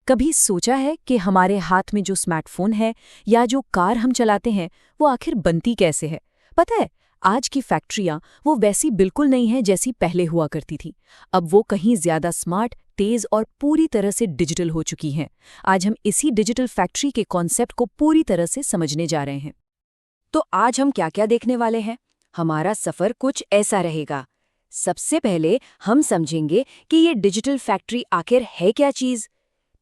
कभी सोचा है कि हमारे हाथ में जो स्मार्टफोन है या जो कार हम चलाते हैं वो आखिर बनती कैसे है? पता है, आज की फैक्ट्रियां वो वैसी बिल्कुल नहीं है जैसी पहले हुआ करती थी। अब वो कहीं ज्यादा स्मार्ट, तेज और पूरी तरह से डिजिटल हो चुकी हैं। आज हम इसी डिजिटल फैक्ट्री के कॉन्सेप्ट को पूरी तरह से समझने जा रहे हैं। तो आज हम क्या क्या देखने वाले हैं? हमारा सफर कुछ ऐसा रहेगा। सबसे पहले हम समझेंगे कि ये डिजिटल फैक्ट्री आखिर है क्या चीज।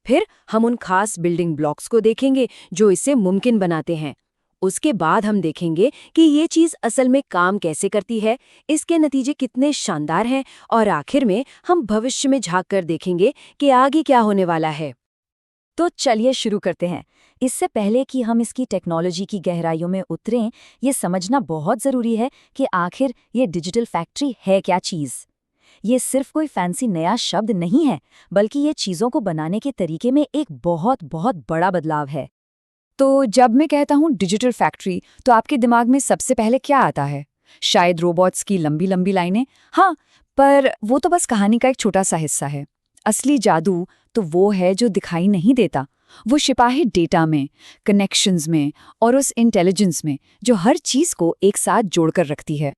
फिर हम उन खास बिल्डिंग ब्लॉक्स को देखेंगे जो इसे मुमकिन बनाते हैं। उसके बाद हम देखेंगे कि ये चीज असल में काम कैसे करती है, इसके नतीजे कितने शानदार हैं, और आखिर में हम भविष्य में झांक कर देखेंगे कि आगे क्या होने वाला है। तो चलिए शुरू करते हैं। इससे पहले कि हम इसकी टेक्नोलॉजी की गहराइयों में उतरें, ये समझना बहुत ज़रूरी है कि आखिर ये डिजिटल फैक्ट्री है क्या चीज़। ये सिर्फ कोई फैंसी नया शब्द नहीं है, बल्कि ये चीज़ों को बनाने के तरीके में एक बहुत बहुत बड़ा बदलाव है। तो जब मैं कहता हूँ डिजिटल फैक्ट्री, तो आपके दिमाग में सबसे पहले क्या आता है? शायद रोबोट्स की लंबी लंबी लाइनें? हाँ, पर वो तो बस कहानी का एक छोटा सा हिस्सा है। असली जादू तो वो है जो दिखाई नहीं देता। वो छिपा है डेटा में, कनेक्शंस में और उस इंटेलिजेंस में जो हर चीज़ को एक साथ जोड़कर रखती है।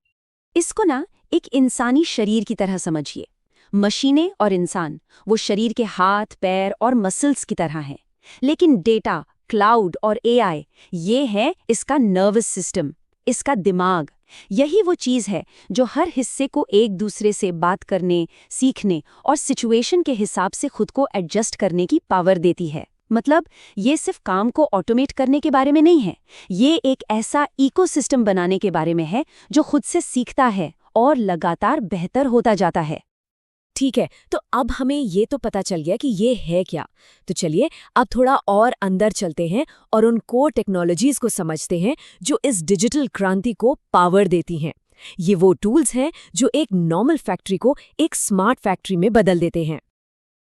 इसको ना एक इंसानी शरीर की तरह समझिए। मशीनें और इंसान वो शरीर के हाथ, पैर और मसल्स की तरह हैं। लेकिन डेटा, क्लाउड और एआई, ये है इसका नर्वस सिस्टम, इसका दिमाग। यही वो चीज़ है जो हर हिस्से को एक दूसरे से बात करने, सीखने और सिचुएशन के हिसाब से खुद को एडजस्ट करने की पावर देती है। मतलब ये सिर्फ काम को ऑटोमेट करने के बारे में नहीं है, ये एक ऐसा इकोसिस्टम बनाने के बारे में है जो खुद से सीखता है और लगातार बेहतर होता जाता है। ठीक है, तो अब हमें ये तो पता चल गया कि ये है क्या। तो चलिए अब थोड़ा और अंदर चलते हैं और उन कोर टेक्नोलॉजीज को समझते हैं जो इस डिजिटल क्रांति को पावर देती हैं। ये वो टूल्स हैं जो एक नॉर्मल फैक्ट्री को एक स्मार्ट फैक्ट्री में बदल देते हैं।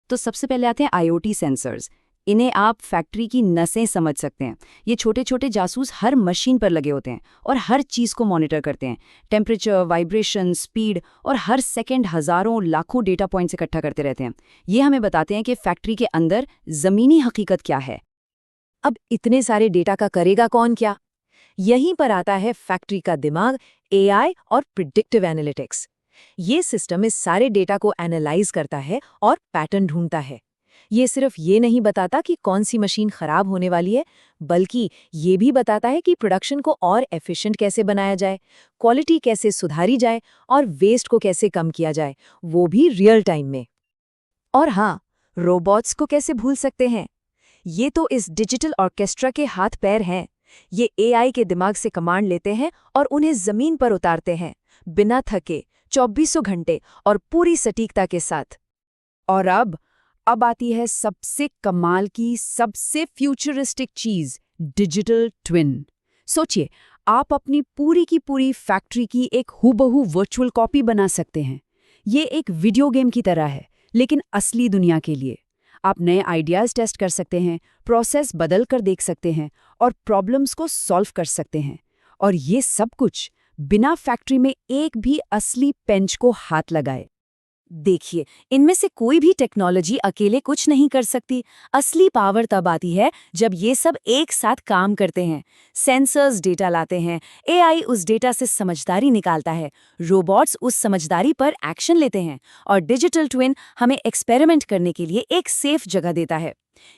तो सबसे पहले आते हैं आईओटी सेंसर्स। इन्हें आप फैक्ट्री की नसें समझ सकते हैं। ये छोटे छोटे जासूस हर मशीन पर लगे होते हैं और हर चीज़ को मॉनिटर करते हैं। टेम्परेचर, वाइब्रेशन, स्पीड और हर सेकंड हज़ारों लाखों डेटा पॉइंट्स इकट्ठा करते रहते हैं। ये हमें बताते हैं कि फैक्ट्री के अंदर ज़मीनी हकीकत क्या है। अब इतने सारे डेटा का करेगा कौन क्या? यहीं पर आता है फैक्ट्री का दिमाग, एआई और प्रिडिक्टिव एनालिटिक्स। ये सिस्टम इस सारे डेटा को एनालाइज करता है और पैटर्न ढूंढता है। ये सिर्फ ये नहीं बताता कि कौन सी मशीन खराब होने वाली है, बल्कि ये भी बताता है कि प्रोडक्शन को और एफिशिएंट कैसे बनाया जाए, क्वालिटी कैसे सुधारी जाए और वेस्ट को कैसे कम किया जाए, वो भी रियल टाइम में। और हाँ, रोबोट्स को कैसे भूल सकते हैं? ये तो इस डिजिटल ऑर्केस्ट्रा के हाथ पैर हैं। ये एआई के दिमाग से कमांड लेते हैं और उन्हें जमीन पर उतारते हैं, बिना थके, 24 घंटे और पूरी सटीकता के साथ। और अब आती है सबसे कमाल की, सबसे फ्यूचरिस्टिक चीज, डिजिटल ट्विन। सोचिए, आप अपनी पूरी की पूरी फैक्ट्री की एक हूबहू वर्चुअल कॉपी बना सकते हैं। ये एक वीडियो गेम की तरह है, लेकिन असली दुनिया के लिए। आप नए आइडियाज टेस्ट कर सकते हैं, प्रोसेस बदल कर देख सकते हैं और प्रॉब्लम्स को सॉल्व कर सकते हैं। और ये सब कुछ बिना फैक्ट्री में एक भी असली पेंच को हाथ लगाए। देखिए, इनमें से कोई भी टेक्नोलॉजी अकेले कुछ नहीं कर सकती। असली पावर तब आती है जब ये सब एक साथ काम करते हैं। सेंसर्स डेटा लाते हैं, एआई उस डेटा से समझदारी निकालता है, रोबोट्स उस समझदारी पर एक्शन लेते हैं और डिजिटल ट्विन हमें एक्सपेरिमेंट करने के लिए एक सेफ जगह देता है।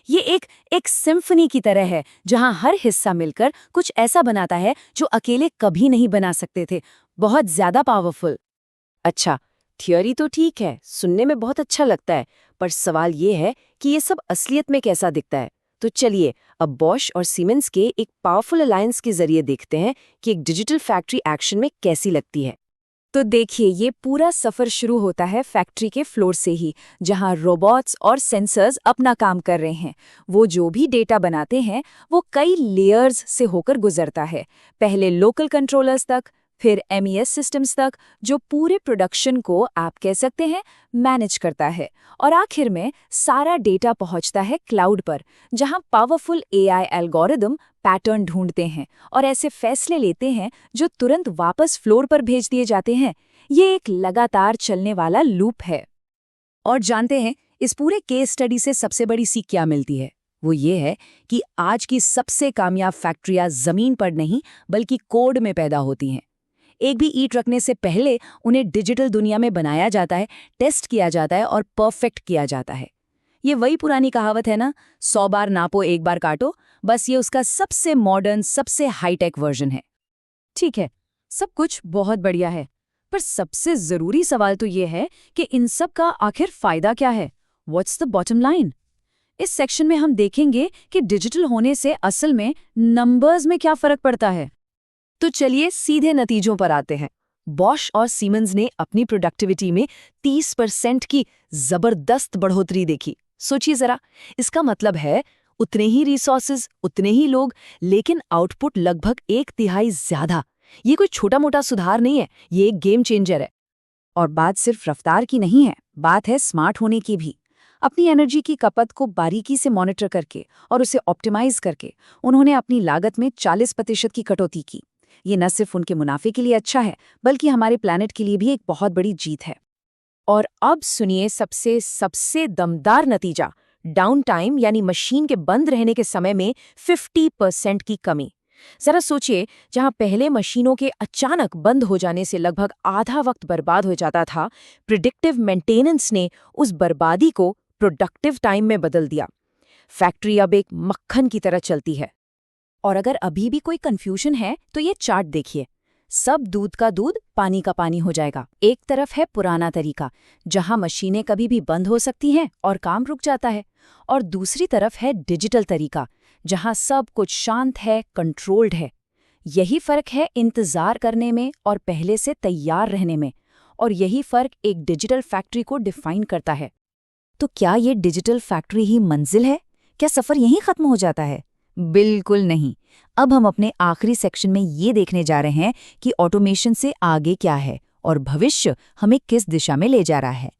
ये एक सिम्फनी की तरह है, जहां हर हिस्सा मिलकर कुछ ऐसा बनाता है जो अकेले कभी नहीं बना सकते थे। बहुत ज्यादा पावरफुल। अच्छा, थियोरी तो ठीक है, सुनने में बहुत अच्छा लगता है, पर सवाल ये है कि ये सब असलियत में कैसा दिखता है। तो चलिए अब बॉश और सीमेंस के एक पावरफुल अलायंस के जरिए देखते हैं कि एक डिजिटल फैक्ट्री एक्शन में कैसी लगती है। तो देखिए, ये पूरा सफर शुरू होता है फैक्ट्री के फ्लोर से ही, जहां रोबोट्स और सेंसर्स अपना काम कर रहे हैं। वो जो भी डेटा बनाते हैं वो कई लेयर्स से होकर गुजरता है। पहले लोकल कंट्रोलर्स तक, फिर एमईएस सिस्टम्स तक, जो पूरे प्रोडक्शन को आप कह सकते हैं मैनेज करता है। और आखिर में सारा डेटा पहुंचता है क्लाउड पर, जहां पावरफुल एआई एल्गोरिदम पैटर्न ढूंढते हैं और ऐसे फैसले लेते हैं जो तुरंत वापस फ्लोर पर भेज दिए जाते हैं। ये एक लगातार चलने वाला लूप है। और जानते हैं, इस पूरे केस स्टडी से सबसे बड़ी सीख क्या मिलती है? वो ये है कि आज की सबसे कामयाब फैक्ट्रियां जमीन पर नहीं बल्कि कोड में पैदा होती हैं। एक भी ईंट रखने से पहले उन्हें डिजिटल दुनिया में बनाया जाता है, टेस्ट किया जाता है और परफेक्ट किया जाता है। ये वही पुरानी कहावत है ना, 100 बार नापो 1 बार काटो। बस ये उसका सबसे मॉडर्न, सबसे हाईटेक वर्जन है। ठीक है, सब कुछ बहुत बढ़िया है, पर सबसे जरूरी सवाल तो ये है कि इन सब का आखिर फायदा क्या है? What's the bottom line? इस सेक्शन में हम देखेंगे कि डिजिटल होने से असल में नंबर्स में क्या फर्क पड़ता है। तो चलिए सीधे नतीजों पर आते हैं। बॉश और सीमेंस ने अपनी प्रोडक्टिविटी में 30% की जबरदस्त बढ़ोतरी देखी। सोचिए जरा, इसका मतलब है उतने ही रिसोर्सेज, उतने ही लोग, लेकिन आउटपुट लगभग 1/3 ज्यादा। ये कोई छोटा मोटा सुधार नहीं है, ये एक गेम चेंजर है। और बात सिर्फ रफ्तार की नहीं है, बात है स्मार्ट होने की भी। अपनी एनर्जी की खपत को बारीकी से मॉनिटर करके और उसे ऑप्टिमाइज करके उन्होंने अपनी लागत में 40% की कटौती की। ये न सिर्फ उनके मुनाफे के लिए अच्छा है, बल्कि हमारे प्लैनेट के लिए भी एक बहुत बड़ी जीत है। और अब सुनिए सबसे दमदार नतीजा, डाउन टाइम यानी मशीन के बंद रहने के समय में 50% की कमी। जरा सोचिए, जहां पहले मशीनों के अचानक बंद हो जाने से लगभग आधा वक्त बर्बाद हो जाता था, प्रिडिक्टिव मेंटेनेंस ने उस बर्बादी को प्रोडक्टिव टाइम में बदल दिया। फैक्ट्री अब एक मक्खन की तरह चलती है। और अगर अभी भी कोई कंफ्यूजन है तो ये चार्ट देखिए। सब दूध का दूध, पानी का पानी हो जाएगा। एक तरफ है पुराना तरीका, जहां मशीनें कभी भी बंद हो सकती हैं और काम रुक जाता है, और दूसरी तरफ है डिजिटल तरीका, जहां सब कुछ शांत है, कंट्रोल्ड है। यही फर्क है इंतजार करने में और पहले से तैयार रहने में, और यही फर्क एक डिजिटल फैक्ट्री को डिफाइन करता है। तो क्या ये डिजिटल फैक्ट्री ही मंजिल है? क्या सफर यहीं खत्म हो जाता है? बिल्कुल नहीं। अब हम अपने आखिरी सेक्शन में ये देखने जा रहे हैं कि ऑटोमेशन से आगे क्या है और भविष्य हमें किस दिशा में ले जा रहा है।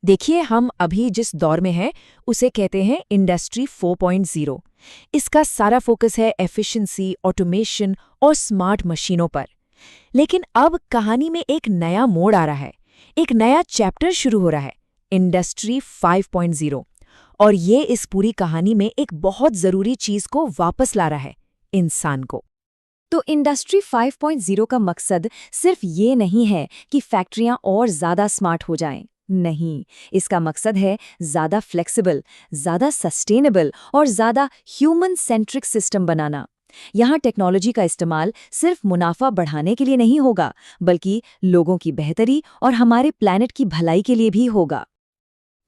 देखिए, हम अभी जिस दौर में हैं उसे कहते हैं इंडस्ट्री 4.0। इसका सारा फोकस है एफिशिएंसी, ऑटोमेशन और स्मार्ट मशीनों पर। लेकिन अब कहानी में एक नया मोड़ आ रहा है, एक नया चैप्टर शुरू हो रहा है, इंडस्ट्री 5.0। और ये इस पूरी कहानी में एक बहुत जरूरी चीज को वापस ला रहा है, इंसान को। तो इंडस्ट्री 5.0 का मकसद सिर्फ ये नहीं है कि फैक्ट्रियां और ज्यादा स्मार्ट हो जाएं। नहीं, इसका मकसद है ज्यादा फ्लेक्सिबल, ज्यादा सस्टेनेबल और ज्यादा ह्यूमन सेंट्रिक सिस्टम बनाना। यहाँ टेक्नोलॉजी का इस्तेमाल सिर्फ मुनाफा बढ़ाने के लिए नहीं होगा, बल्कि लोगों की बेहतरी और हमारे प्लैनेट की भलाई के लिए भी होगा।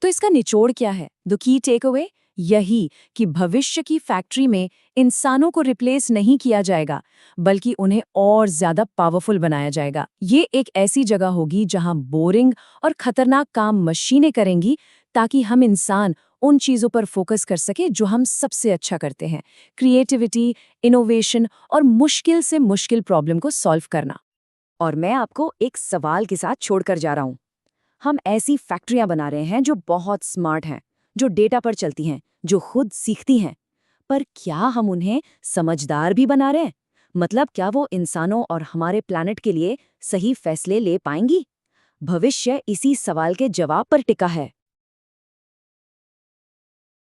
तो इसका निचोड़ क्या है? द की टेक अवे यही कि भविष्य की फैक्ट्री में इंसानों को रिप्लेस नहीं किया जाएगा, बल्कि उन्हें और ज्यादा पावरफुल बनाया जाएगा। ये एक ऐसी जगह होगी जहां बोरिंग और खतरनाक काम मशीनें करेंगी, ताकि हम इंसान उन चीजों पर फोकस कर सके जो हम सबसे अच्छा करते हैं, क्रिएटिविटी, इनोवेशन और मुश्किल से मुश्किल प्रॉब्लम को सॉल्व करना। और मैं आपको एक सवाल के साथ छोड़कर जा रहा हूं। हम ऐसी फैक्ट्रियां बना रहे हैं जो बहुत स्मार्ट हैं, जो डेटा पर चलती हैं, जो खुद सीखती हैं। पर क्या हम उन्हें समझदार भी बना रहे हैं? मतलब क्या वो इंसानों और हमारे प्लैनेट के लिए सही फैसले ले पाएंगी? भविष्य इसी सवाल के जवाब पर टिका है।